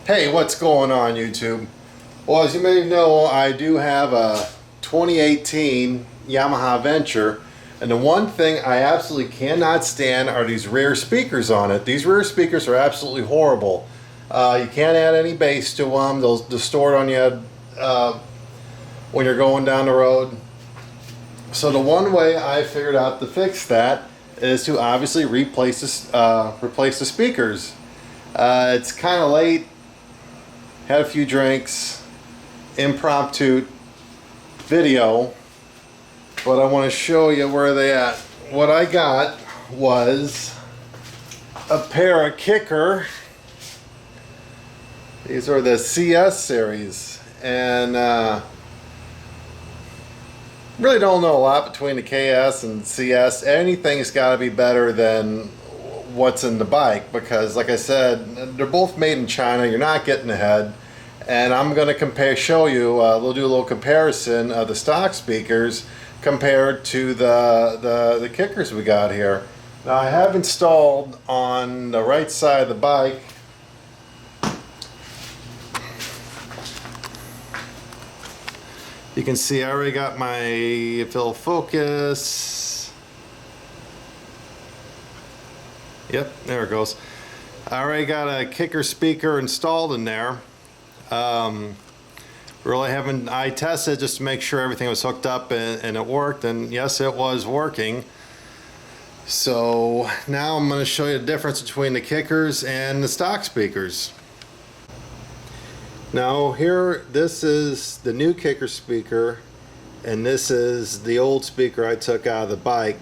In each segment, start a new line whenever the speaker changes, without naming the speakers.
Hey, what's going on, YouTube? Well, as you may know, I do have a 2018 Yamaha Venture, and the one thing I absolutely cannot stand are these rear speakers on it. These rear speakers are absolutely horrible. You can't add any bass to them. They'll distort on you when you're going down the road. So the one way I figured out to fix that is to obviously replace the speakers. It's kind of late. Had a few drinks, impromptu video, but I want to show you where they at. What I got was a pair of kicker. These are the CS series, and really don't know a lot between the KS and CS. Anything's got to be better than what's in the bike, because like I said, they're both made in China. You're not getting ahead, and I'm going to show you, we'll do a little comparison of the stock speakers compared to the kickers we got here. Now I have installed on the right side of the bike you can see I already got my, if it'll focus. Yep, there it goes. I already got a kicker speaker installed in there. I tested just to make sure everything was hooked up and it worked, and yes, it was working. So now I'm going to show you the difference between the kickers and the stock speakers. Now here, this is the new kicker speaker, and this is the old speaker I took out of the bike.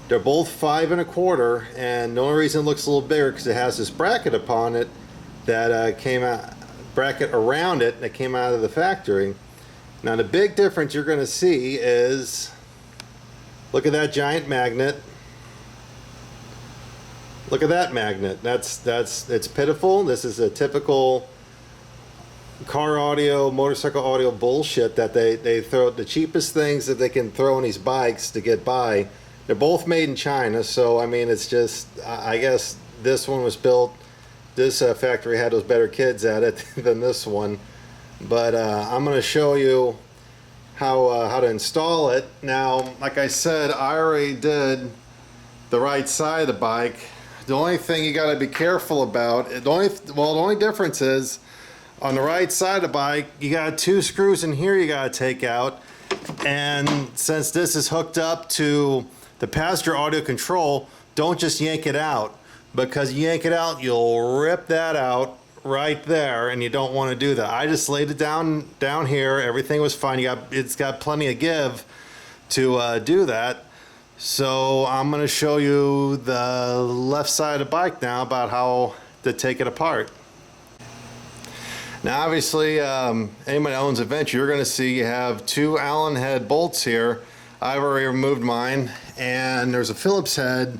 They're both 5 1/4, and the only reason it looks a little bigger because it has this bracket upon it that came out, bracket around it that came out of the factory. Now the big difference you're going to see is, look at that giant magnet. Look at that magnet. It's pitiful. This is a typical car audio, motorcycle audio bullshit that they throw, the cheapest things that they can throw on these bikes to get by. They're both made in China, so I mean, it's just, I guess this one was built, this factory had those better kids at it than this one. But I'm going to show you how to install it. Now, like I said, I already did the right side of the bike. The only thing you got to be careful about, the only difference is on the right side of the bike, you got 2 screws in here you got to take out. And since this is hooked up to the passenger audio control, don't just yank it out, because you yank it out, you'll rip that out right there, and you don't want to do that. I just laid it down here. Everything was fine. It's got plenty of give to do that. So I'm going to show you the left side of the bike now about how to take it apart. Now obviously, anybody that owns a Venture, you're going to see you have 2 Allen head bolts here. I've already removed mine, and there's a Phillips head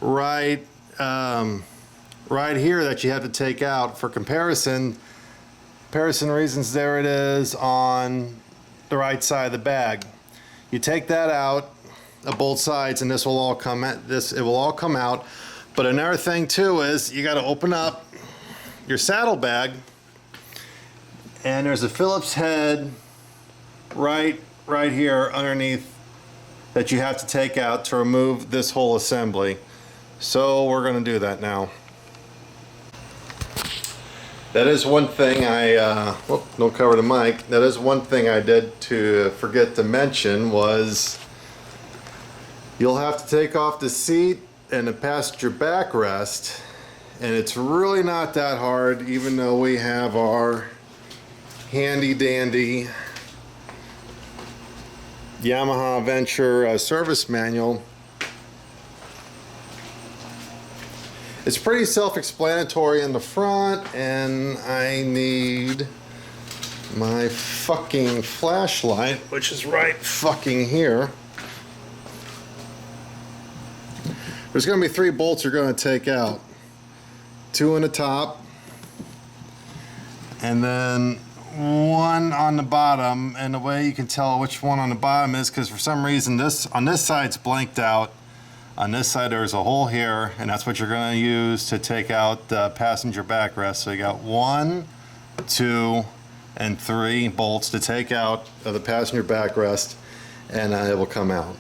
right here that you have to take out for comparison reasons. There it is on the right side of the bag. You take that out of both sides, and this will all come out. But another thing too is you got to open up your saddlebag, and there's a Phillips head right here underneath that you have to take out to remove this whole assembly. So we're going to do that now. That is one thing don't cover the mic. That is one thing I did to forget to mention, was you'll have to take off the seat and the passenger backrest, and it's really not that hard, even though we have our handy dandy Yamaha Venture service manual. It's pretty self-explanatory in the front, and I need my fucking flashlight, which is right fucking here. There's going to be 3 bolts you're going to take out. 2 on the top, and then 1 on the bottom. And the way you can tell which one on the bottom is because for some reason this on this side's blanked out, On this side there's a hole here, and that's what you're going to use to take out the passenger backrest. So you got 1, 2, and 3 bolts to take out of the passenger backrest, and it will come out.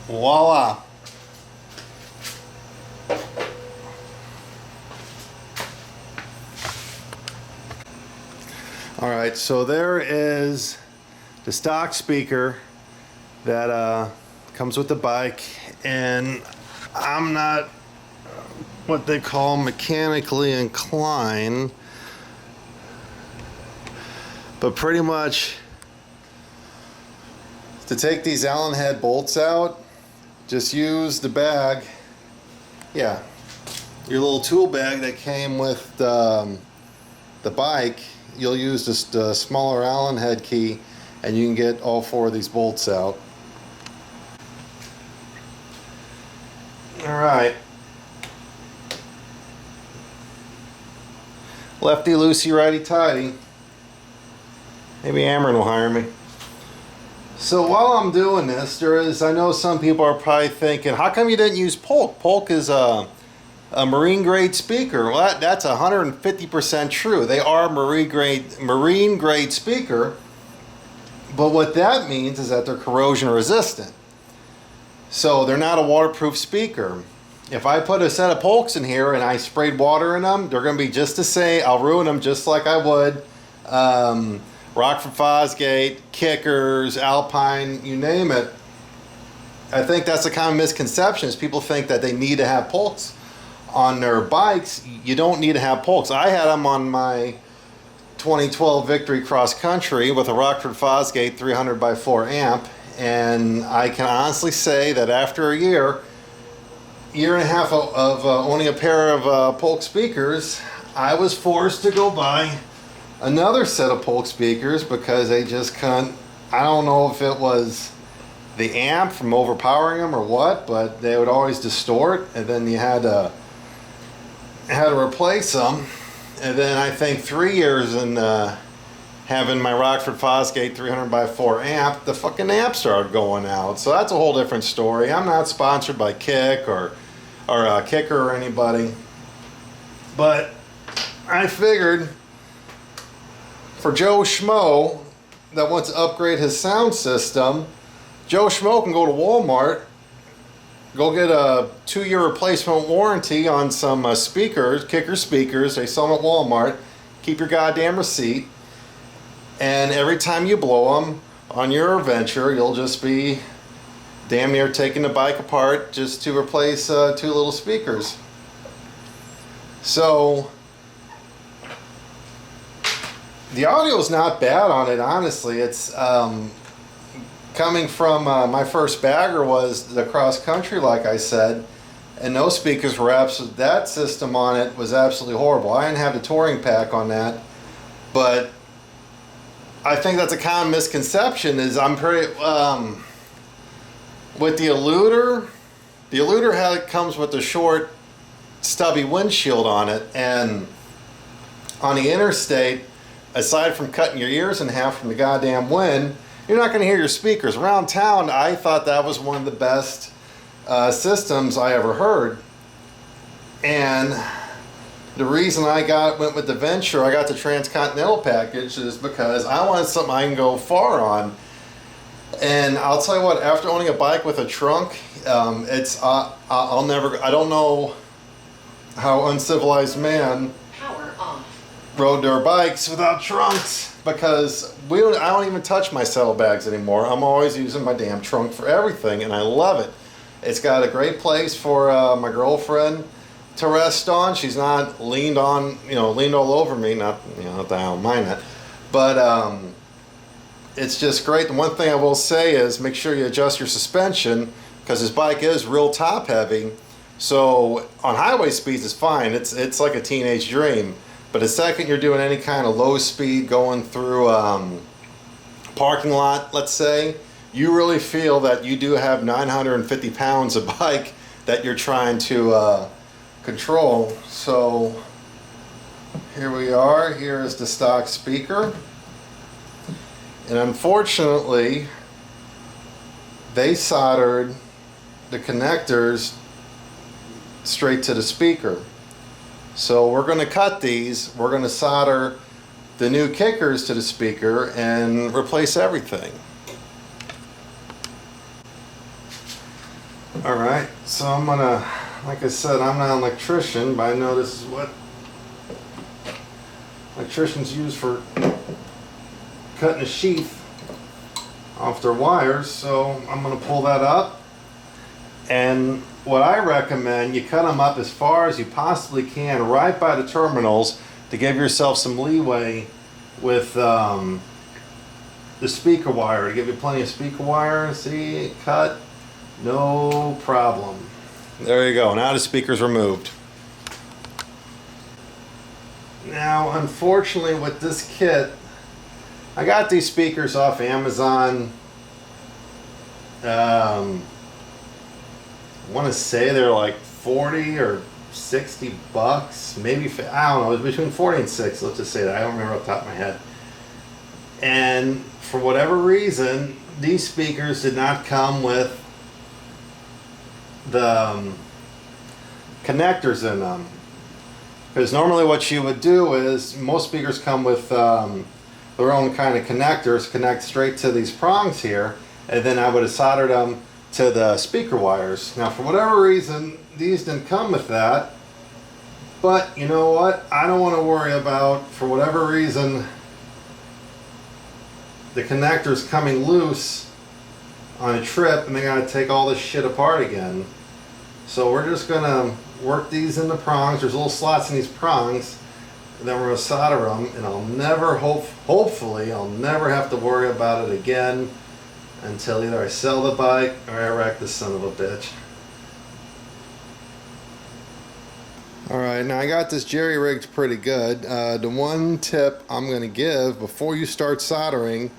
Voila! Alright, so there is the stock speaker that comes with the bike, and I'm not what they call mechanically inclined, but pretty much to take these Allen head bolts out, just use the bag, yeah, your little tool bag that came with the bike. You'll use this smaller Allen head key, and you can get all 4 of these bolts out. All right. Lefty loosey, righty tighty. Maybe Ameren will hire me. So while I'm doing this, I know some people are probably thinking, how come you didn't use Polk? Polk is a marine grade speaker. Well, that's 150% true. They are marine grade speaker, but what that means is that they're corrosion resistant. So they're not a waterproof speaker. If I put a set of Polks in here and I sprayed water in them, they're going to be just the same. I'll ruin them just like I would Rockford Fosgate, Kickers, Alpine, you name it. I think that's a common misconception, is people think that they need to have Polks on their bikes. You don't need to have Polks. I had them on my 2012 Victory Cross Country with a Rockford Fosgate 300x4 amp, and I can honestly say that after a year and a half of owning a pair of Polk speakers, I was forced to go buy another set of Polk speakers because they just couldn't. I don't know if it was the amp from overpowering them or what, but they would always distort, and then you had to replace them. And then I think 3 years in having my Rockford Fosgate 300x4 amp, the fucking amp started going out. So that's a whole different story. I'm not sponsored by Kick or Kicker or anybody, but I figured for Joe Schmo that wants to upgrade his sound system, Joe Schmo can go to Walmart, go get a 2-year replacement warranty on some speakers, Kicker speakers. They sell them at Walmart. Keep your goddamn receipt, and every time you blow them on your venture, you'll just be damn near taking the bike apart just to replace 2 little speakers. So the audio is not bad on it, honestly. It's coming from my first bagger was the cross country, like I said, and those speakers were absolutely, that system on it was absolutely horrible. I didn't have the touring pack on that, but I think that's a common misconception. Is I'm pretty with the eluder. The eluder comes with a short, stubby windshield on it, and on the interstate, aside from cutting your ears in half from the goddamn wind, you're not going to hear your speakers. Around town, I thought that was one of the best systems I ever heard. And the reason I went with the Venture, I got the Transcontinental package, is because I wanted something I can go far on. And I'll tell you what, after owning a bike with a trunk, I don't know how uncivilized man rode their bikes without trunks, because I don't even touch my saddlebags anymore. I'm always using my damn trunk for everything, and I love it. It's got a great place for my girlfriend to rest on. She's not leaned all over me. Not that I don't mind that, but it's just great. The one thing I will say is make sure you adjust your suspension, because this bike is real top heavy. So on highway speeds it's fine. It's like a teenage dream. But the second you're doing any kind of low speed going through parking lot, let's say, you really feel that you do have 950 pounds of bike that you're trying to control. So here we are. Here is the stock speaker. And unfortunately, they soldered the connectors straight to the speaker. So we're going to cut these. We're going to solder the new kickers to the speaker and replace everything. Alright, so I'm going to, like I said, I'm not an electrician, but I know this is what electricians use for cutting a sheath off their wires. So I'm going to pull that up, and what I recommend, you cut them up as far as you possibly can right by the terminals to give yourself some leeway with the speaker wire, to give you plenty of speaker wire. See, cut, no problem. There you go. Now the speaker's removed. Now, unfortunately, with this kit, I got these speakers off Amazon. I want to say they're like 40 or 60 bucks, maybe, I don't know, it was between 40 and 60, let's just say that. I don't remember off the top of my head. And for whatever reason, these speakers did not come with the connectors in them. Because normally what you would do is, most speakers come with their own kind of connectors, connect straight to these prongs here, and then I would have soldered them to the speaker wires. Now, for whatever reason, these didn't come with that. But you know what? I don't want to worry about, for whatever reason, the connectors coming loose on a trip and they got to take all this shit apart again. So we're just going to work these in the prongs. There's little slots in these prongs. And then we're going to solder them, and I'll never, hopefully, I'll never have to worry about it again until either I sell the bike or I wreck this son of a bitch. Alright, now I got this jerry rigged pretty good. The one tip I'm going to give before you start soldering,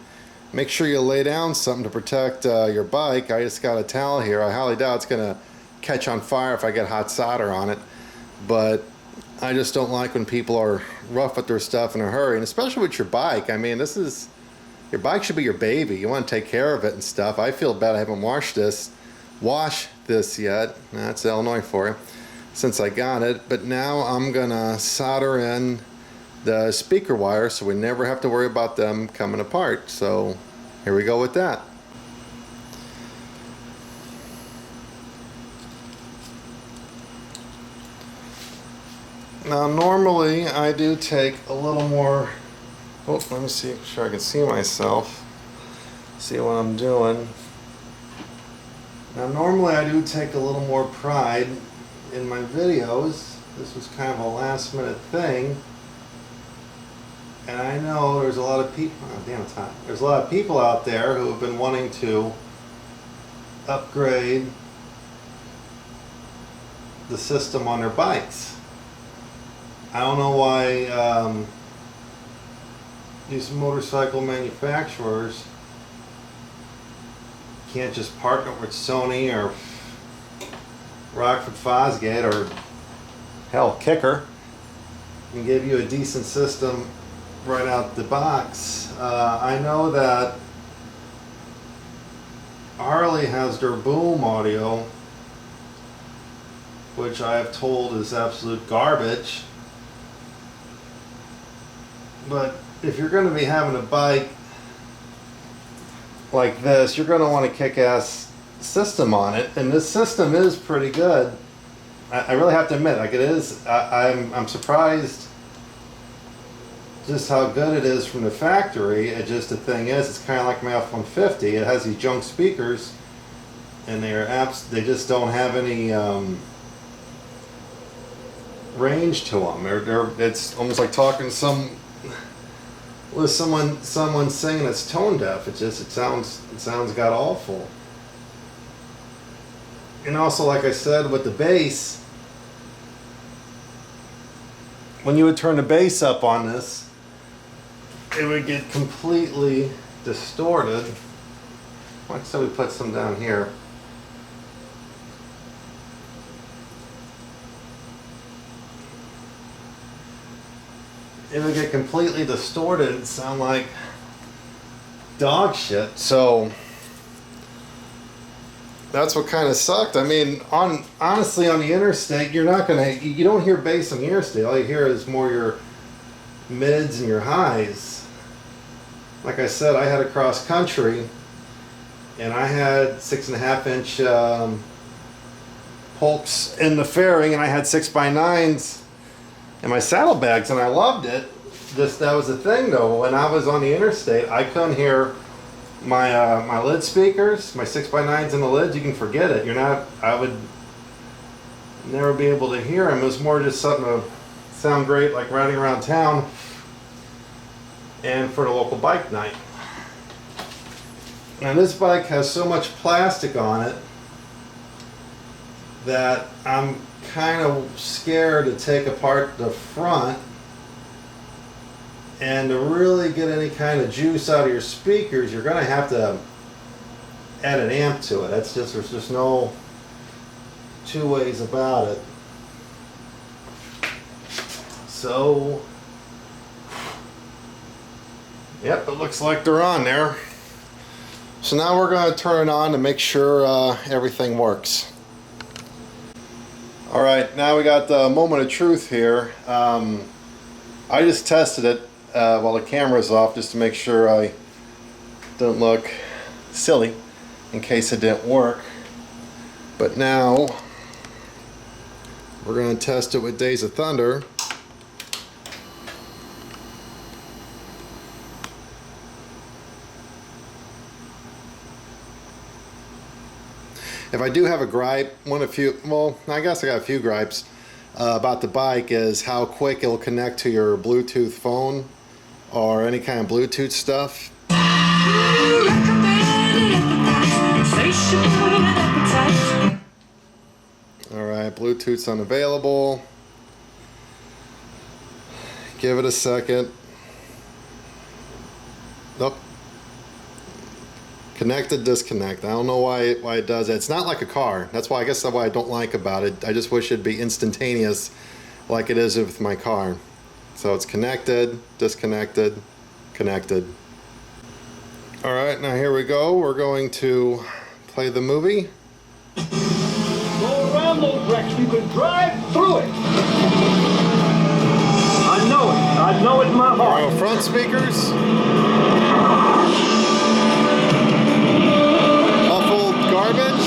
make sure you lay down something to protect your bike. I just got a towel here. I highly doubt it's going to catch on fire if I get hot solder on it, but I just don't like when people are rough with their stuff in a hurry, and especially with your bike. I mean, this is, your bike should be your baby. You want to take care of it and stuff. I feel bad I haven't washed this yet. That's Illinois for you, since I got it. But now I'm gonna solder in the speaker wire so we never have to worry about them coming apart. So here we go with that. Now normally I do take a little more, oh, let me see, make sure I can see myself, see what I'm doing. Now normally I do take a little more pride in my videos. This was kind of a last minute thing. And I know there's a lot of people, oh damn it's hot. There's a lot of people out there who have been wanting to upgrade the system on their bikes. I don't know why these motorcycle manufacturers can't just partner with Sony or Rockford Fosgate or hell, Kicker, and give you a decent system right out the box. I know that Harley has their Boom audio, which I have told is absolute garbage. But if you're going to be having a bike like this, you're going to want a kick-ass system on it, and this system is pretty good. I really have to admit, like, it is. I'm surprised just how good it is from the factory. It just, the thing is, it's kind of like my F-150. It has these junk speakers, and they just don't have any range to them. It's almost like talking with someone singing that's tone deaf. It sounds god awful. And also, like I said, with the bass, when you would turn the bass up on this, it would get completely distorted. Like so we put some down here. It'll get completely distorted and sound like dog shit. So that's what kind of sucked. I mean, honestly on the interstate, you don't hear bass on the interstate. All you hear is more your mids and your highs. Like I said, I had a cross country and I had 6.5 inch Polks in the fairing, and I had 6x9s in my saddlebags, and I loved it. That was the thing though. When I was on the interstate, I couldn't hear my my lid speakers, my 6x9s in the lids. You can forget it. I would never be able to hear them. It was more just something to sound great, like riding around town and for the local bike night. And this bike has so much plastic on it that I'm kind of scared to take apart the front, and to really get any kind of juice out of your speakers, you're going to have to add an amp to it. There's just no two ways about it. So, yep, it looks like they're on there. So now we're going to turn it on to make sure everything works. Alright, now we got the moment of truth here. I just tested it while the camera's off just to make sure I don't look silly in case it didn't work. But now we're going to test it with Days of Thunder. If I do have a gripe, well, I guess I got a few gripes about the bike, is how quick it'll connect to your Bluetooth phone or any kind of Bluetooth stuff. Alright, Bluetooth's unavailable. Give it a second. Nope. Connected, disconnect. I don't know why it does that. It's not like a car. That's why, I guess that's why I don't like about it. I just wish it'd be instantaneous like it is with my car. So it's connected, disconnected, connected. Alright, now here we go. We're going to play the movie.
Go around those wrecks, you can drive through it. I know it in my heart.
Our front speakers. Garbage.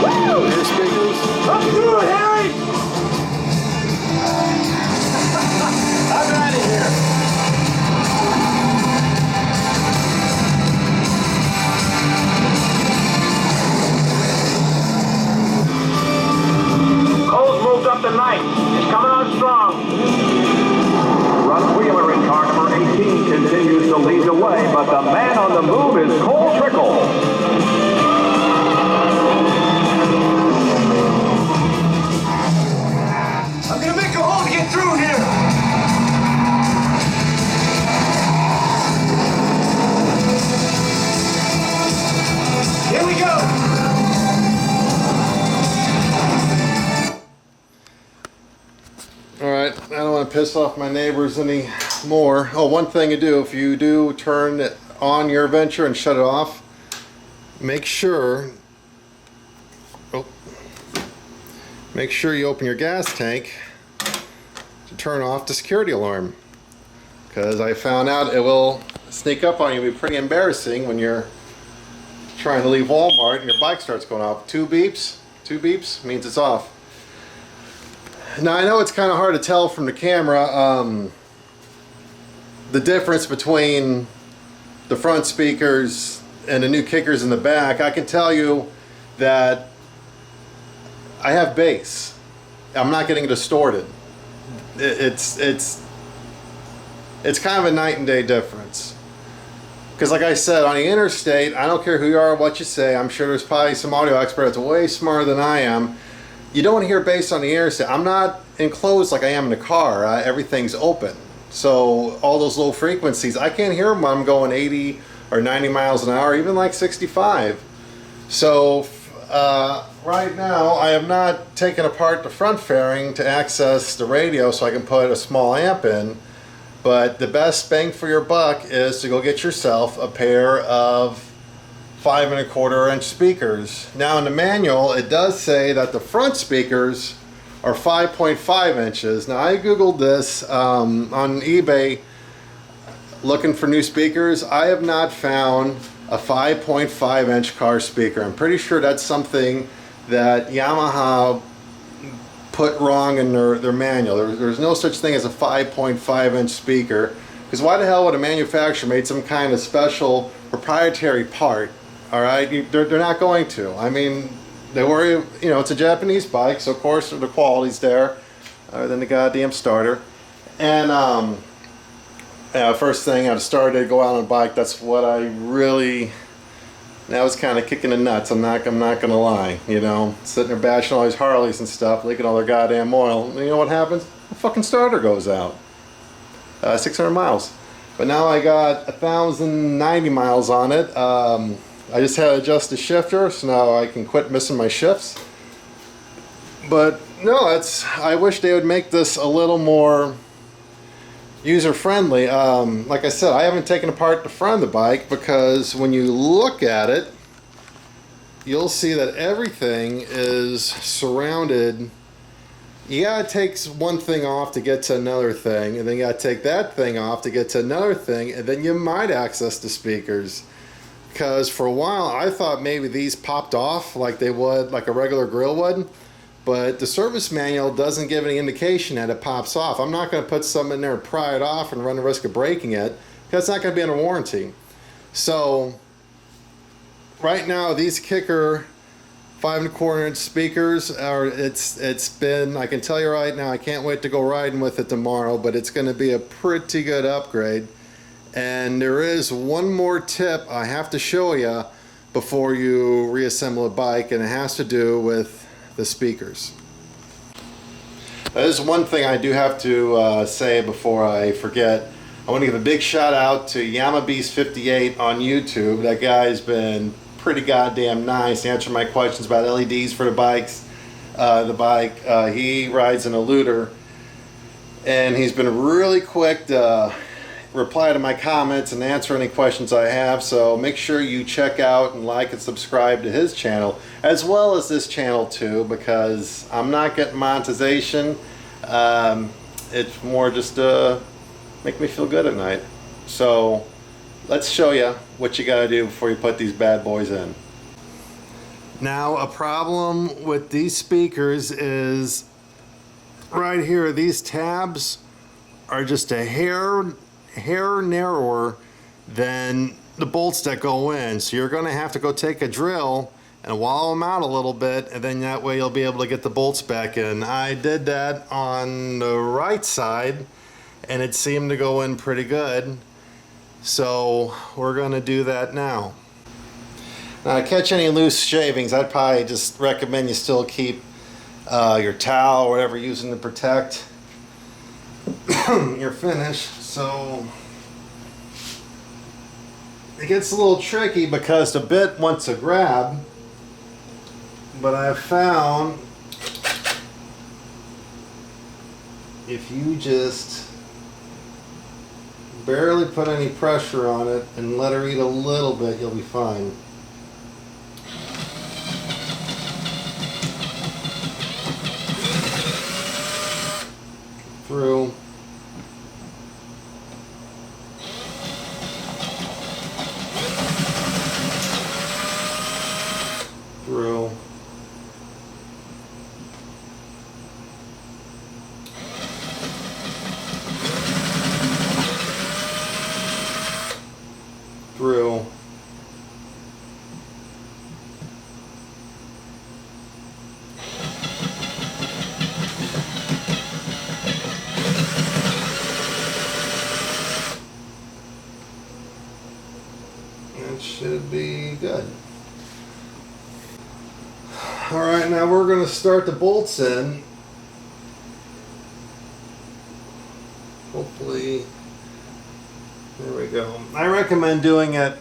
Woo! Rear speakers.
Up through it, Harry! I'm out of here. Cole's moved up the night. It's coming on strong. Russ Wheeler in car number 18 continues to lead the way, but the man on the move is Cole Trickle. I'm gonna make a hole to get through here. Here we go.
Alright, I don't want to piss off my neighbors any more. Oh, one thing to do, if you do turn on your Venture and shut it off, make sure you open your gas tank to turn off the security alarm. Because I found out it will sneak up on you. It'll be pretty embarrassing when you're trying to leave Walmart and your bike starts going off. Two beeps means it's off. Now I know it's kind of hard to tell from the camera the difference between the front speakers and the new kickers in the back. I can tell you that I have bass. I'm not getting distorted. It's kind of a night and day difference. Because like I said, on the interstate, I don't care who you are or what you say, I'm sure there's probably some audio expert that's way smarter than I am. You don't hear bass on the interstate. I'm not enclosed like I am in a car. Everything's open. So all those low frequencies, I can't hear them when I'm going 80 or 90 miles an hour, even like 65. So right now I have not taken apart the front fairing to access the radio so I can put a small amp in. But the best bang for your buck is to go get yourself a pair of 5 1/4 inch speakers. Now in the manual it does say that the front speakers are 5.5 inches. Now I googled this on eBay looking for new speakers. I have not found a 5.5 inch car speaker. I'm pretty sure that's something that Yamaha put wrong in their manual. There's no such thing as a 5.5 inch speaker, because why the hell would a manufacturer make some kind of special proprietary part? All right, they're not going to. I mean, they worry, you know, it's a Japanese bike, so of course the quality's there, other than the goddamn starter. And first thing, I'd started to go out on a bike. That's what I really. That was kind of kicking the nuts. I'm not gonna lie. You know, sitting there bashing all these Harleys and stuff, leaking all their goddamn oil. And you know what happens? The fucking starter goes out. 600 miles. But now I got 1,090 miles on it. I just had to adjust the shifter, so now I can quit missing my shifts. But no, I wish they would make this a little more user-friendly. Like I said, I haven't taken apart the front of the bike because when you look at it, you'll see that everything is surrounded. You gotta take one thing off to get to another thing, and then you gotta take that thing off to get to another thing, and then you might access the speakers. Because for a while I thought maybe these popped off like they would, like a regular grill would. But the service manual doesn't give any indication that it pops off. I'm not going to put something in there and pry it off and run the risk of breaking it, because it's not going to be under warranty. So right now these Kicker 5 1/4 inch speakers are, it's been, I can tell you right now, I can't wait to go riding with it tomorrow, but it's going to be a pretty good upgrade. And there is one more tip I have to show you before you reassemble a bike, and it has to do with the speakers. There's one thing I do have to say before I forget. I want to give a big shout out to YamaBeast58 on YouTube. That guy's been pretty goddamn nice, answering my questions about LEDs for the bikes. He rides an Eluder, and he's been really quick to reply to my comments and answer any questions I have. So make sure you check out and like and subscribe to his channel, as well as this channel too, because I'm not getting monetization. It's more just to make me feel good at night. So let's show you what you got to do before you put these bad boys in. Now, a problem with these speakers is right here, these tabs are just a hair narrower than the bolts that go in. So you're going to have to go take a drill and wallow them out a little bit, and then that way you'll be able to get the bolts back in. I did that on the right side and it seemed to go in pretty good. So we're going to do that now. Now, to catch any loose shavings, I'd probably just recommend you still keep your towel or whatever you're using to protect your finish. So it gets a little tricky because the bit wants to grab, but I've found if you just barely put any pressure on it and let her eat a little bit, you'll be fine. Through. Through. Through. That should be good. All right, now we're going to start the bolts in. slightly. There we go. I recommend doing it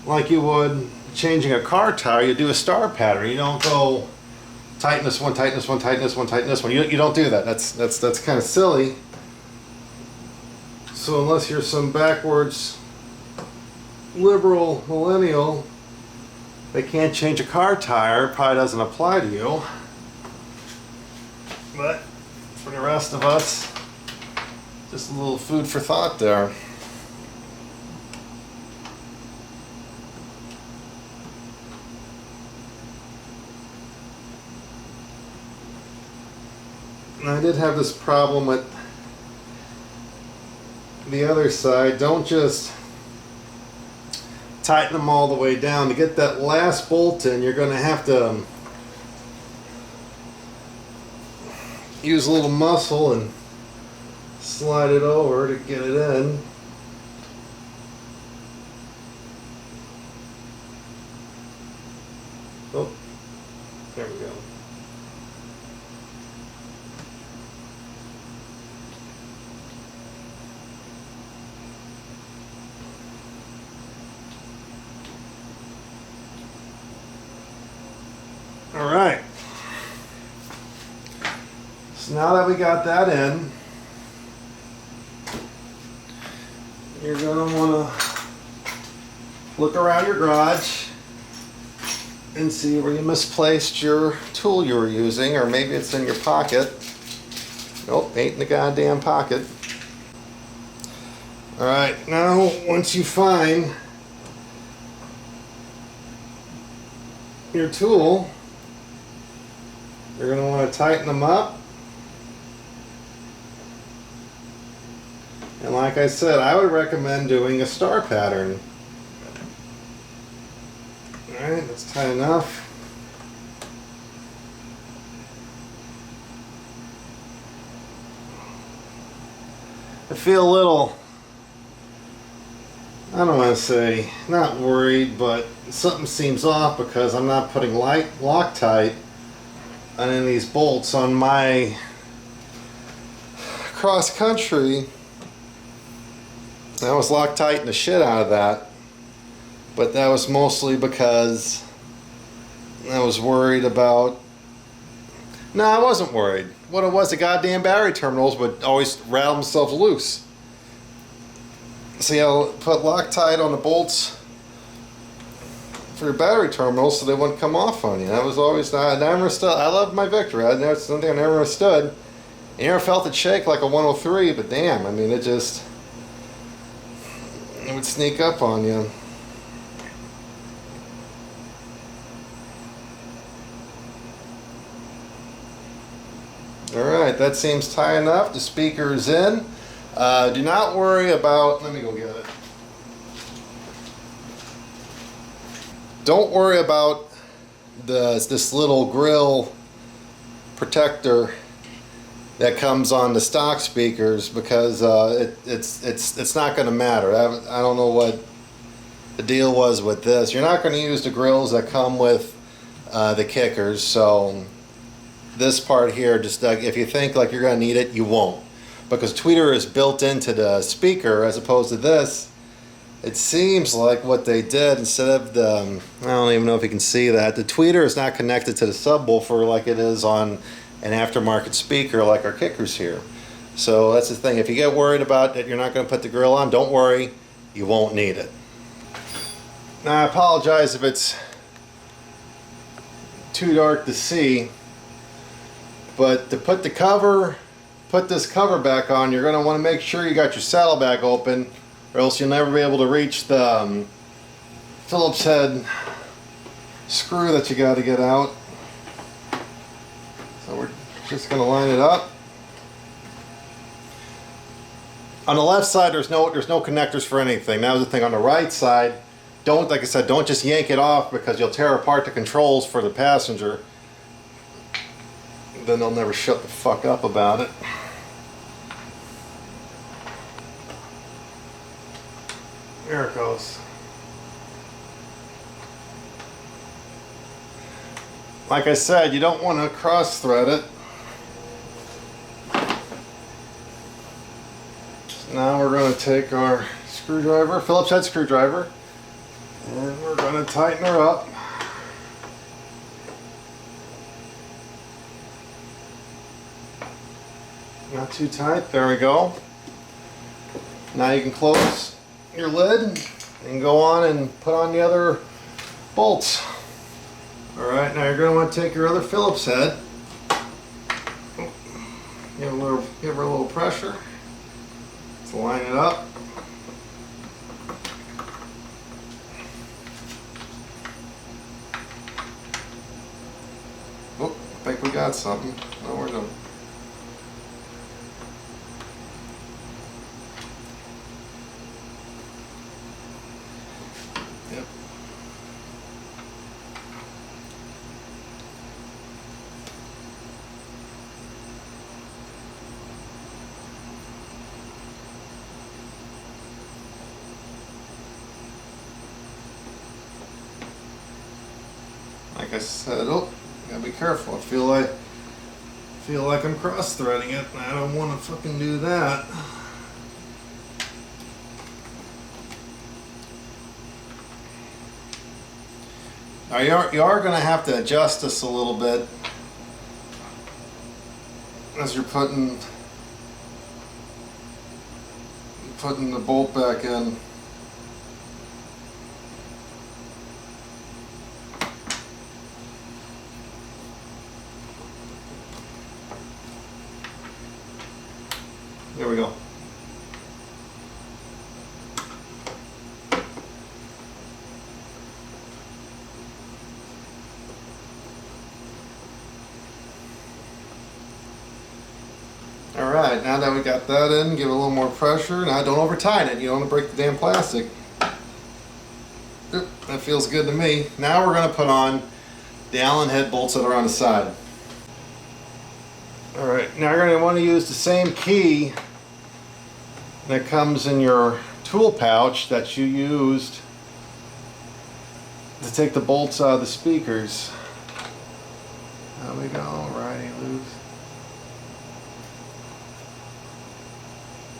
like you would changing a car tire. You do a star pattern. You don't go tighten this one, tighten this one, tighten this one, tighten this one. You don't do that. That's kind of silly. So unless you're some backwards liberal millennial, they can't change a car tire. It probably doesn't apply to you. But for the rest of us, just a little food for thought there. And I did have this problem with the other side. Don't just tighten them all the way down. To get that last bolt in, you're going to have to use a little muscle and slide it over to get it in. Oh, there we go. All right. So now that we got that in, you're going to want to look around your garage and see where you misplaced your tool you were using, or maybe it's in your pocket. Nope, ain't in the goddamn pocket. All right, now once you find your tool, you're going to want to tighten them up. And like I said, I would recommend doing a star pattern. Alright, that's tight enough. I feel a little, I don't want to say, not worried, but something seems off because I'm not putting Loctite on any of these bolts. On my cross country, I was Loctiting the shit out of that, but that was mostly because I was worried about, no, I wasn't worried. What it was, the goddamn battery terminals would always rattle themselves loose. See, I'll put Loctite on the bolts for your battery terminals so they wouldn't come off on you. That was always, I never understood. I loved my Victory. It's something I never understood. You never felt it shake like a 103, but damn, I mean, it would sneak up on you. Alright, that seems tight enough. The speaker is in. Do not worry about, let me go get it. Don't worry about this little grill protector that comes on the stock speakers, because it's not going to matter. I don't know what the deal was with this. You're not going to use the grills that come with the kickers, so this part here, just if you think like you're going to need it, you won't, because tweeter is built into the speaker as opposed to this. It seems like what they did, instead of the, I don't even know if you can see that, the tweeter is not connected to the subwoofer like it is on an aftermarket speaker like our kickers here. So that's the thing. If you get worried about that you're not going to put the grill on, don't worry, you won't need it. Now I apologize if it's too dark to see, but to put this cover back on, you're going to want to make sure you got your saddlebag open, or else you'll never be able to reach the Phillips head screw that you got to get out. So we're just going to line it up. On the left side, there's no connectors for anything. That was the thing. On the right side, like I said, don't just yank it off, because you'll tear apart the controls for the passenger. Then they'll never shut the fuck up about it. There it goes. Like I said, you don't want to cross thread it. now we're going to take our screwdriver, Phillips head screwdriver, and we're going to tighten her up. Not too tight, there we go. Now you can close your lid and go on and put on the other bolts. Alright, now you're going to want to take your other Phillips head, give her a little pressure. Let's line it up. Oh, I think we got something. No, we're done. Yep. Like I said, oh, gotta be careful. I feel like I'm cross-threading it, and I don't want to fucking do that. Now you are going to have to adjust this a little bit as you're putting the bolt back in. There we go. Alright, now that we got that in, give it a little more pressure. Now don't over tighten it, you don't want to break the damn plastic. Oop, that feels good to me. Now we're going to put on the Allen head bolts that are on the side. Alright, now you're going to want to use the same key that comes in your tool pouch that you used to take the bolts out of the speakers. There we go, righty loose.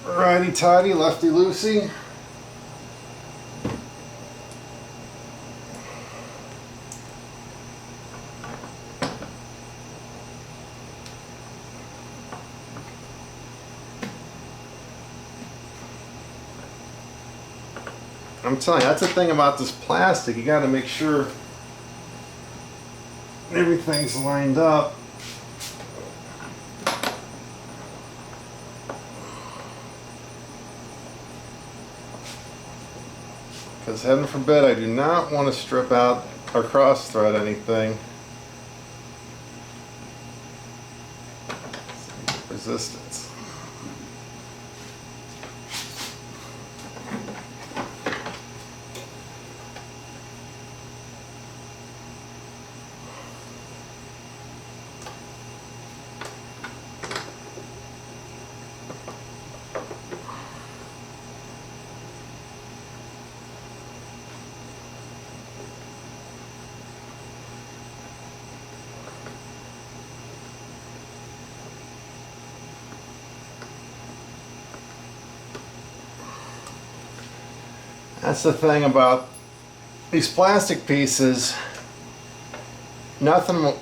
Righty tighty, lefty loosey. I'm telling you, that's the thing about this plastic. You got to make sure everything's lined up. Because heaven forbid, I do not want to strip out or cross thread anything. Resistance. That's the thing about these plastic pieces. Nothing will,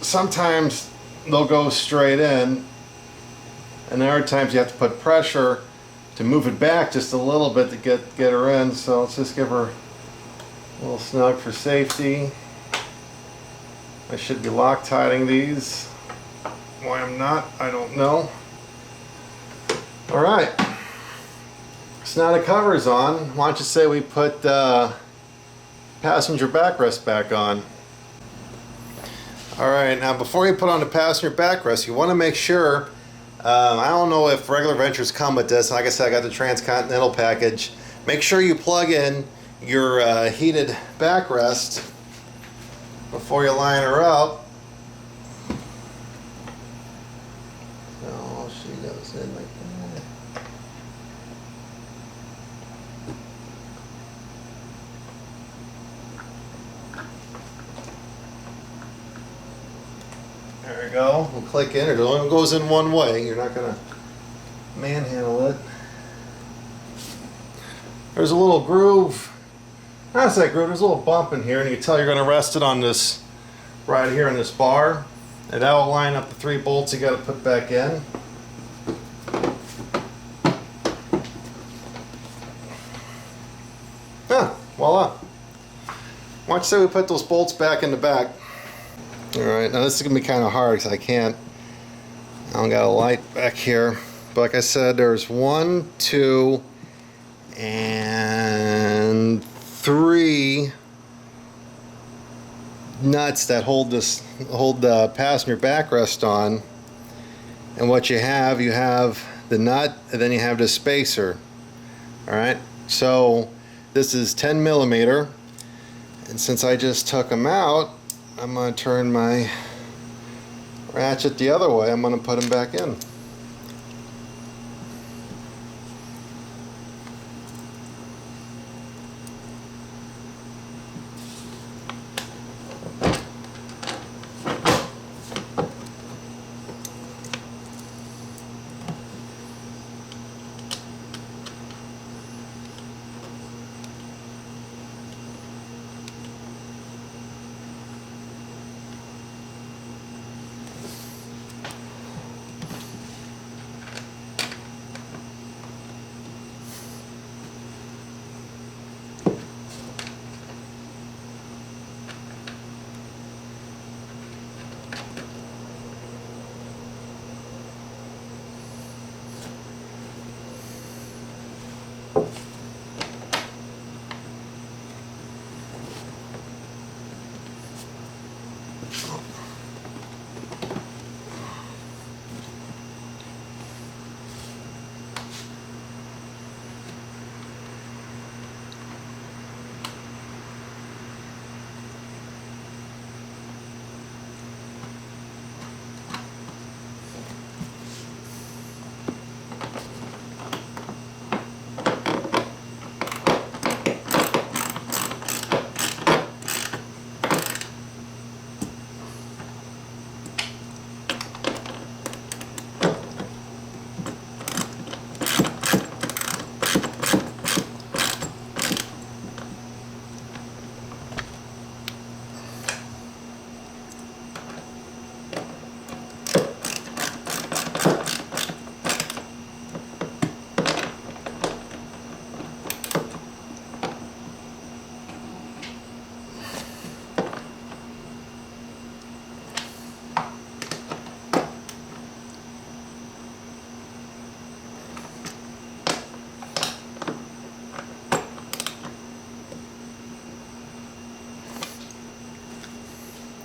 sometimes they'll go straight in, and other times you have to put pressure to move it back just a little bit to get her in. So let's just give her a little snug for safety. I should be Loctiting these. Why I'm not, I don't know. All right. So now the cover's on. Why don't you say we put passenger backrest back on. Alright, now before you put on the passenger backrest, you want to make sure, I don't know if regular Ventures come with this. Like I said, I got the Transcontinental package. Make sure you plug in your heated backrest before you line her up. So she goes in like that. There we go. We'll click in. It only goes in one way. You're not going to manhandle it. There's a little groove. I say groove, there's a little bump in here, and you can tell you're going to rest it on this, right here in this bar. And that will line up the 3 bolts you got to put back in. Voila. Watch say we put those bolts back in the back. Alright, now this is going to be kind of hard because I don't got a light back here. But like I said, there's 1, 2, and 3 nuts that hold the passenger backrest on. And what you have the nut, and then you have the spacer. Alright, so this is 10 millimeter, and since I just took them out, I'm going to turn my ratchet the other way. I'm going to put them back in.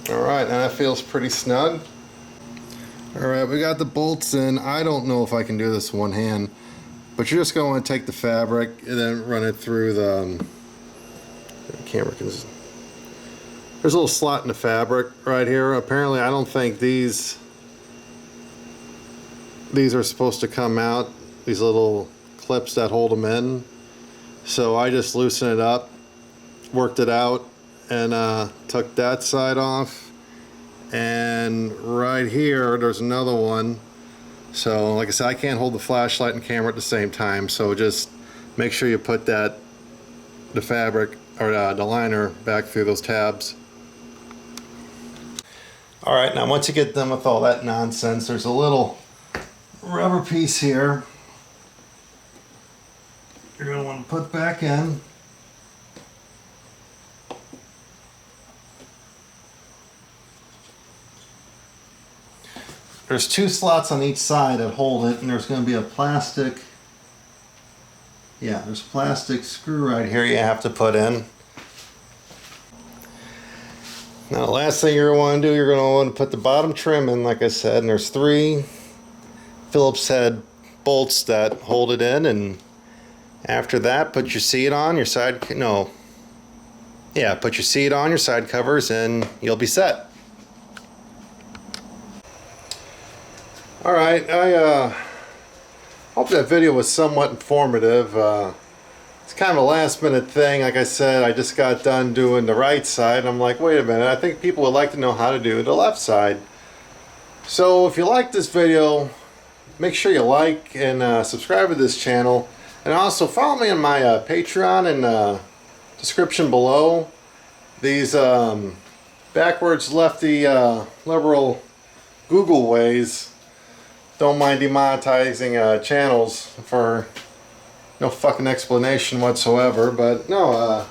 Alright, now that feels pretty snug. Alright, we got the bolts in. I don't know if I can do this one hand, but you're just going to want to take the fabric and then run it through the camera. There's a little slot in the fabric right here. Apparently, I don't think these are supposed to come out, these little clips that hold them in. So I just loosened it up, worked it out, and took that side off. And right here there's another one. So like I said, I can't hold the flashlight and camera at the same time, so just make sure you put the fabric or the liner back through those tabs. Alright, now once you get done with all that nonsense, there's a little rubber piece here you're going to want to put back in. There's 2 slots on each side that hold it, and there's going to be a plastic, there's a plastic screw right here you have to put in. Now the last thing you're going to want to do, you're going to want to put the bottom trim in, like I said, and there's 3 Phillips head bolts that hold it in, and after that put your seat on, your side, put your seat on, your side covers, and you'll be set. Alright, I hope that video was somewhat informative. It's kind of a last minute thing. Like I said, I just got done doing the right side. I'm like, wait a minute, I think people would like to know how to do the left side. So if you like this video, make sure you like and subscribe to this channel, and also follow me on my Patreon in the description below. These backwards lefty liberal Google ways don't mind demonetizing channels for no fucking explanation whatsoever. But no,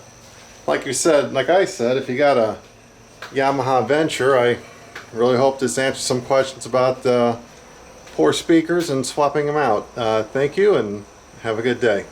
like I said, if you got a Yamaha Venture, I really hope this answers some questions about poor speakers and swapping them out. Thank you and have a good day.